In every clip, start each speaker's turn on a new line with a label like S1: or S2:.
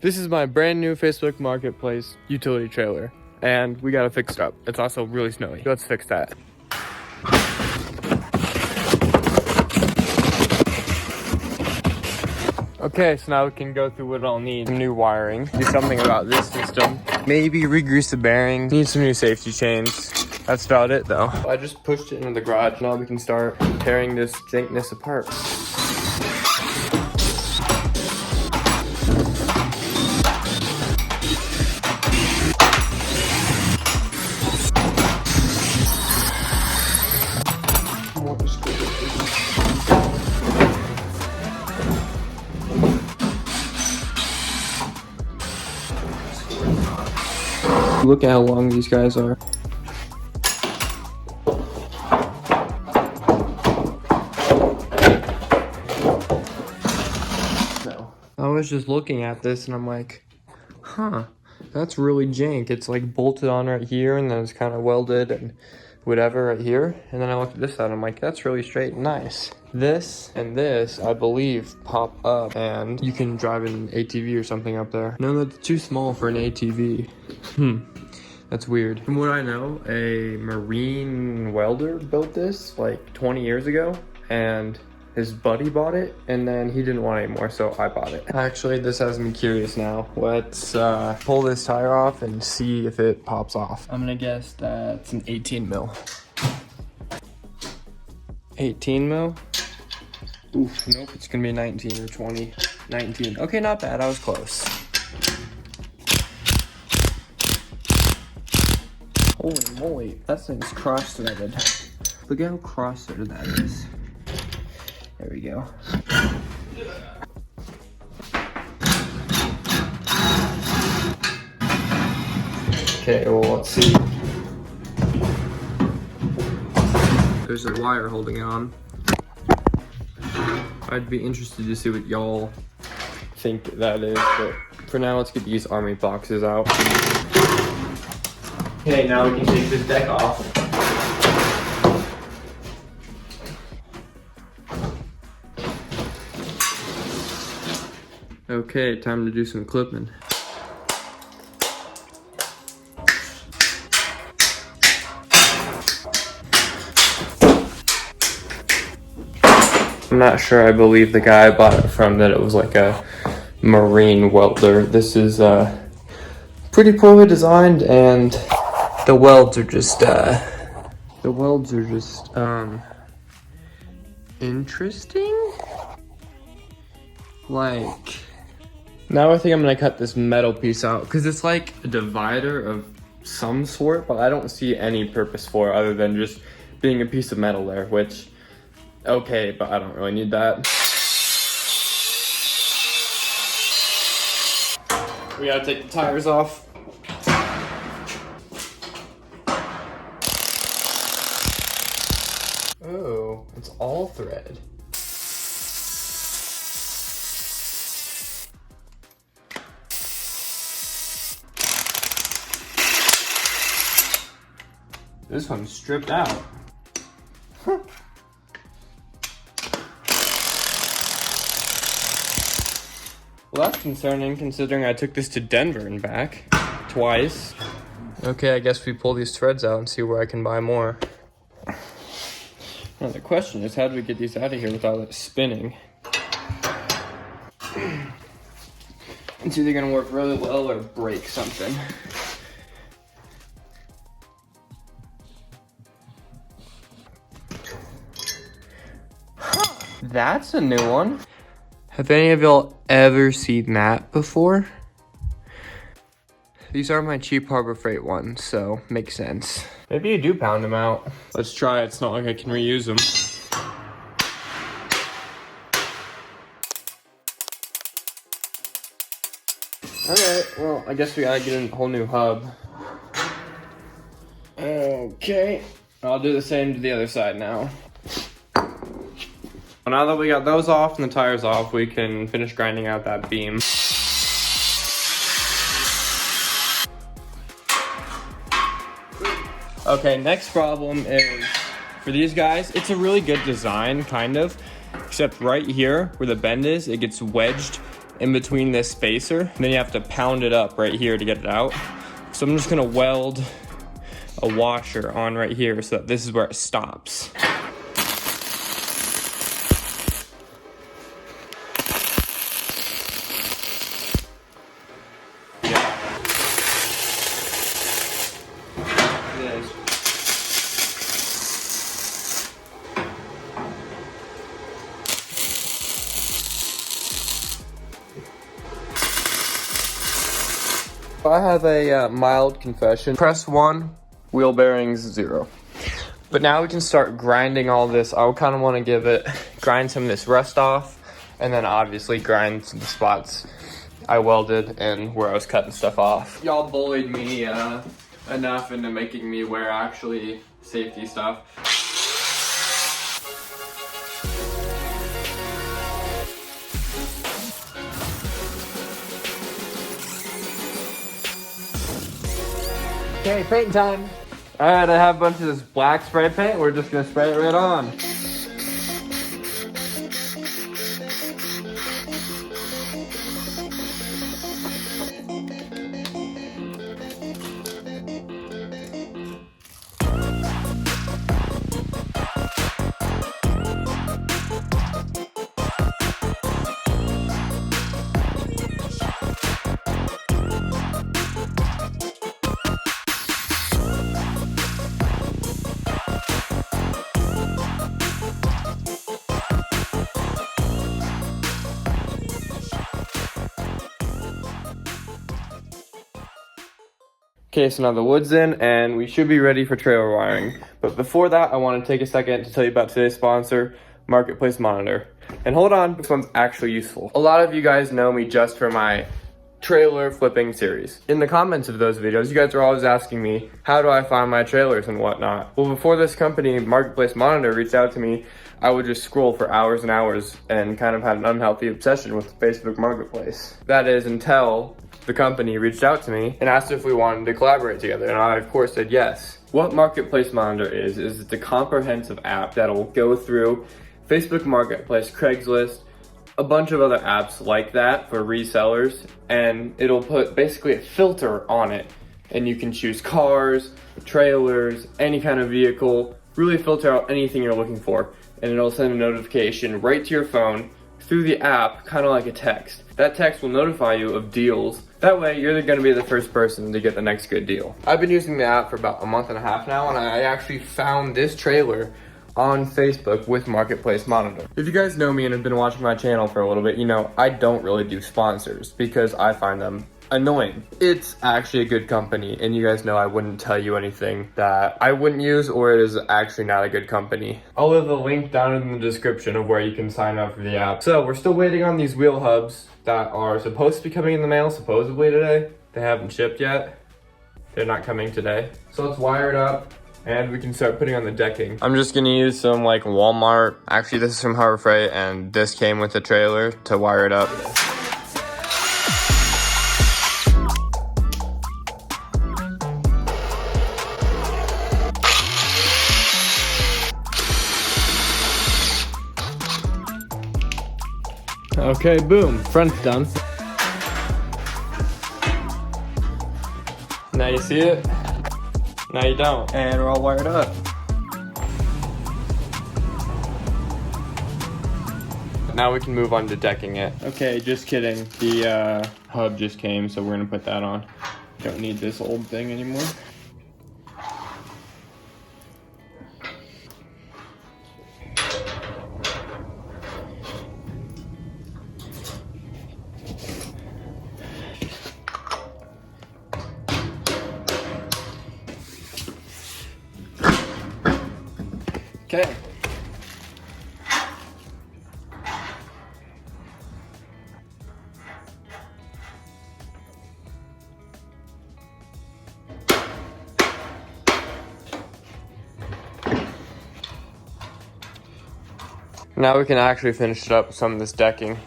S1: This is my brand new Facebook Marketplace utility trailer, and we gotta fix it up. It's also really snowy. Let's fix that. Okay, so now we can go through what I'll need. Some new wiring, do something about this system, maybe re-grease the bearings, need some new safety chains. That's about it though. I just pushed it into the garage. Now we can start tearing this jankness apart. Look at how long these guys are. I was just looking at this and I'm like, huh, that's really jank. It's like bolted on right here and then it's kind of welded and whatever right here. And then I looked at this side and I'm like, that's really straight and nice. This and this, I believe, pop up and you can drive an ATV or something up there. No, that's too small for an ATV. That's weird. From what I know, a marine welder built this like 20 years ago and his buddy bought it and then he didn't want it anymore, so I bought it. Actually, this has me curious now. Let's pull this tire off and see if it pops off. I'm gonna guess that's an 18 mil. 18 mil? Oof, nope, it's gonna be 19 or 20. 19. Okay, not bad, I was close. Holy moly, that thing's cross-threaded. Look at how cross-threaded that is. There we go. Okay, well, let's see. There's a wire holding it on. I'd be interested to see what y'all think that is, but for now, let's get these army boxes out. Okay, now we can take this deck off. Okay, time to do some clipping. I'm not sure I believe the guy I bought it from that it was like a marine welder. This is pretty poorly designed and the welds are just interesting. Like, now I think I'm gonna cut this metal piece out because it's like a divider of some sort, but I don't see any purpose for it other than just being a piece of metal there, which, okay, but I don't really need that. We gotta take the tires off. Oh, it's all thread. This one's stripped out. Huh. Well, that's concerning considering I took this to Denver and back twice. Okay, I guess we pull these threads out and see where I can buy more. Now the question is, how do we get these out of here without it spinning? It's either gonna work really well or break something. That's a new one. Have any of y'all ever seen that before? These are my cheap Harbor Freight ones, so makes sense. Maybe you do pound them out. Let's try it. It's not like I can reuse them. Alright, well, I guess we gotta get a whole new hub. Okay, I'll do the same to the other side now. Well, now that we got those off and the tires off, we can finish grinding out that beam. Okay, next problem is for these guys, it's a really good design, kind of, except right here where the bend is, it gets wedged in between this spacer. And then you have to pound it up right here to get it out. So I'm just gonna weld a washer on right here so that this is where it stops. I have a mild confession. Press 1, wheel bearings 0. But now we can start grinding all this. I kind of want to grind some of this rust off, and then obviously grind some spots I welded and where I was cutting stuff off. Y'all bullied me enough into making me wear actually safety stuff.
S2: Okay, paint time.
S1: All right, I have a bunch of this black spray paint. We're just gonna spray it right on. Okay, so now the wood's in and we should be ready for trailer wiring. But before that, I want to take a second to tell you about today's sponsor, Marketplace Monitor. And hold on, this one's actually useful. A lot of you guys know me just for my trailer flipping series. In the comments of those videos, you guys are always asking me, how do I find my trailers and whatnot? Well, before this company, Marketplace Monitor, reached out to me, I would just scroll for hours and hours and kind of had an unhealthy obsession with Facebook Marketplace. That is until the company reached out to me and asked if we wanted to collaborate together, and I of course said yes. What Marketplace Monitor is it's a comprehensive app that'll go through Facebook Marketplace, Craigslist, a bunch of other apps like that for resellers, and it'll put basically a filter on it, and you can choose cars, trailers, any kind of vehicle, really filter out anything you're looking for, and it'll send a notification right to your phone through the app, kind of like a text. That text will notify you of deals. That way, you're gonna be the first person to get the next good deal. I've been using the app for about a month and a half now, and I actually found this trailer on Facebook with Marketplace Monitor. If you guys know me and have been watching my channel for a little bit, you know I don't really do sponsors because I find them annoying. It's actually a good company, and you guys know I wouldn't tell you anything that I wouldn't use or it is actually not a good company. I'll leave a link down in the description of where you can sign up for the app. So we're still waiting on these wheel hubs that are supposed to be coming in the mail supposedly today. They haven't shipped yet. They're not coming today. So let's wire it up and we can start putting on the decking. I'm just gonna use some like Walmart. Actually, this is from Harbor Freight and this came with the trailer to wire it up.
S2: Okay, boom, front's done.
S1: Now you see it, now you don't. And we're all wired up. Now we can move on to decking it. Okay, just kidding. The hub just came, so we're gonna put that on. Don't need this old thing anymore. Okay. Now we can actually finish it up with some of this decking.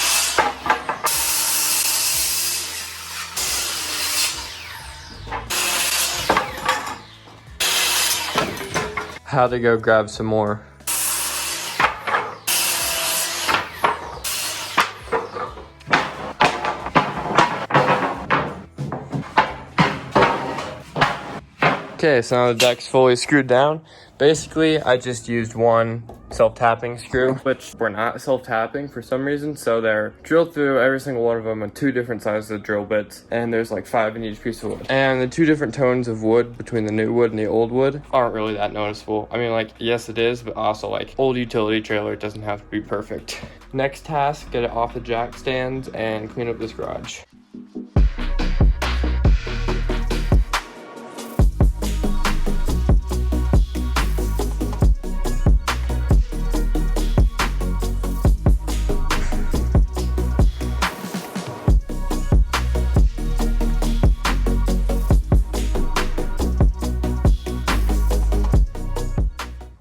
S1: Had to go grab some more. Okay, so now the deck's fully screwed down. Basically, I just used one self-tapping screw, which were not self-tapping for some reason, so they're drilled through every single one of them with 2 different sizes of drill bits, and there's like 5 in each piece of wood. And the 2 different tones of wood between the new wood and the old wood aren't really that noticeable. I mean, like, yes it is, but also like, old utility trailer doesn't have to be perfect. Next task, get it off the jack stands and clean up this garage.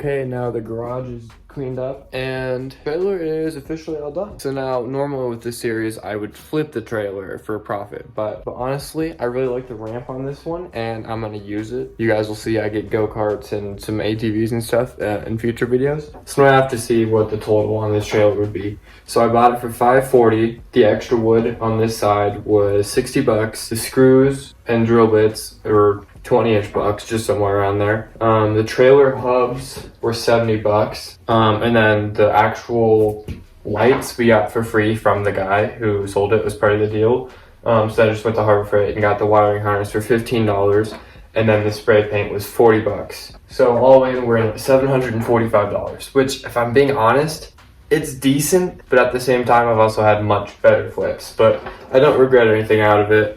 S1: Okay, now the garage is cleaned up and trailer is officially all done. So now normally with this series I would flip the trailer for a profit, but honestly I really like the ramp on this one and I'm gonna use it. You guys will see I get go-karts and some ATVs and stuff in future videos. So now I have to see what the total on this trailer would be. So I bought it for $540. The extra wood on this side was $60. The screws and drill bits were 20-ish bucks, just somewhere around there. The trailer hubs were $70. And then the actual lights we got for free from the guy who sold it, was part of the deal. So I just went to Harbor Freight and got the wiring harness for $15. And then the spray paint was $40. So all in, we're at $745, which if I'm being honest, it's decent, but at the same time, I've also had much better flips, but I don't regret anything out of it.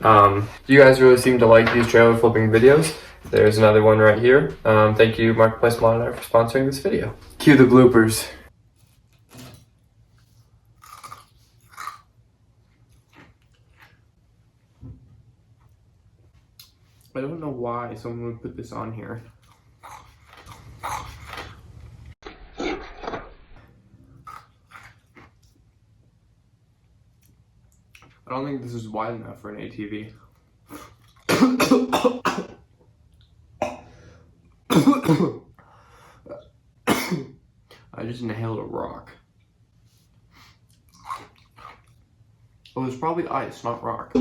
S1: You guys really seem to like these trailer flipping videos. There's another one right here. Thank you, Marketplace Monitor, for sponsoring this video. Cue the bloopers. I don't know why someone would put this on here. I don't think this is wide enough for an ATV. I just inhaled a rock. Oh, it's probably ice, not rock.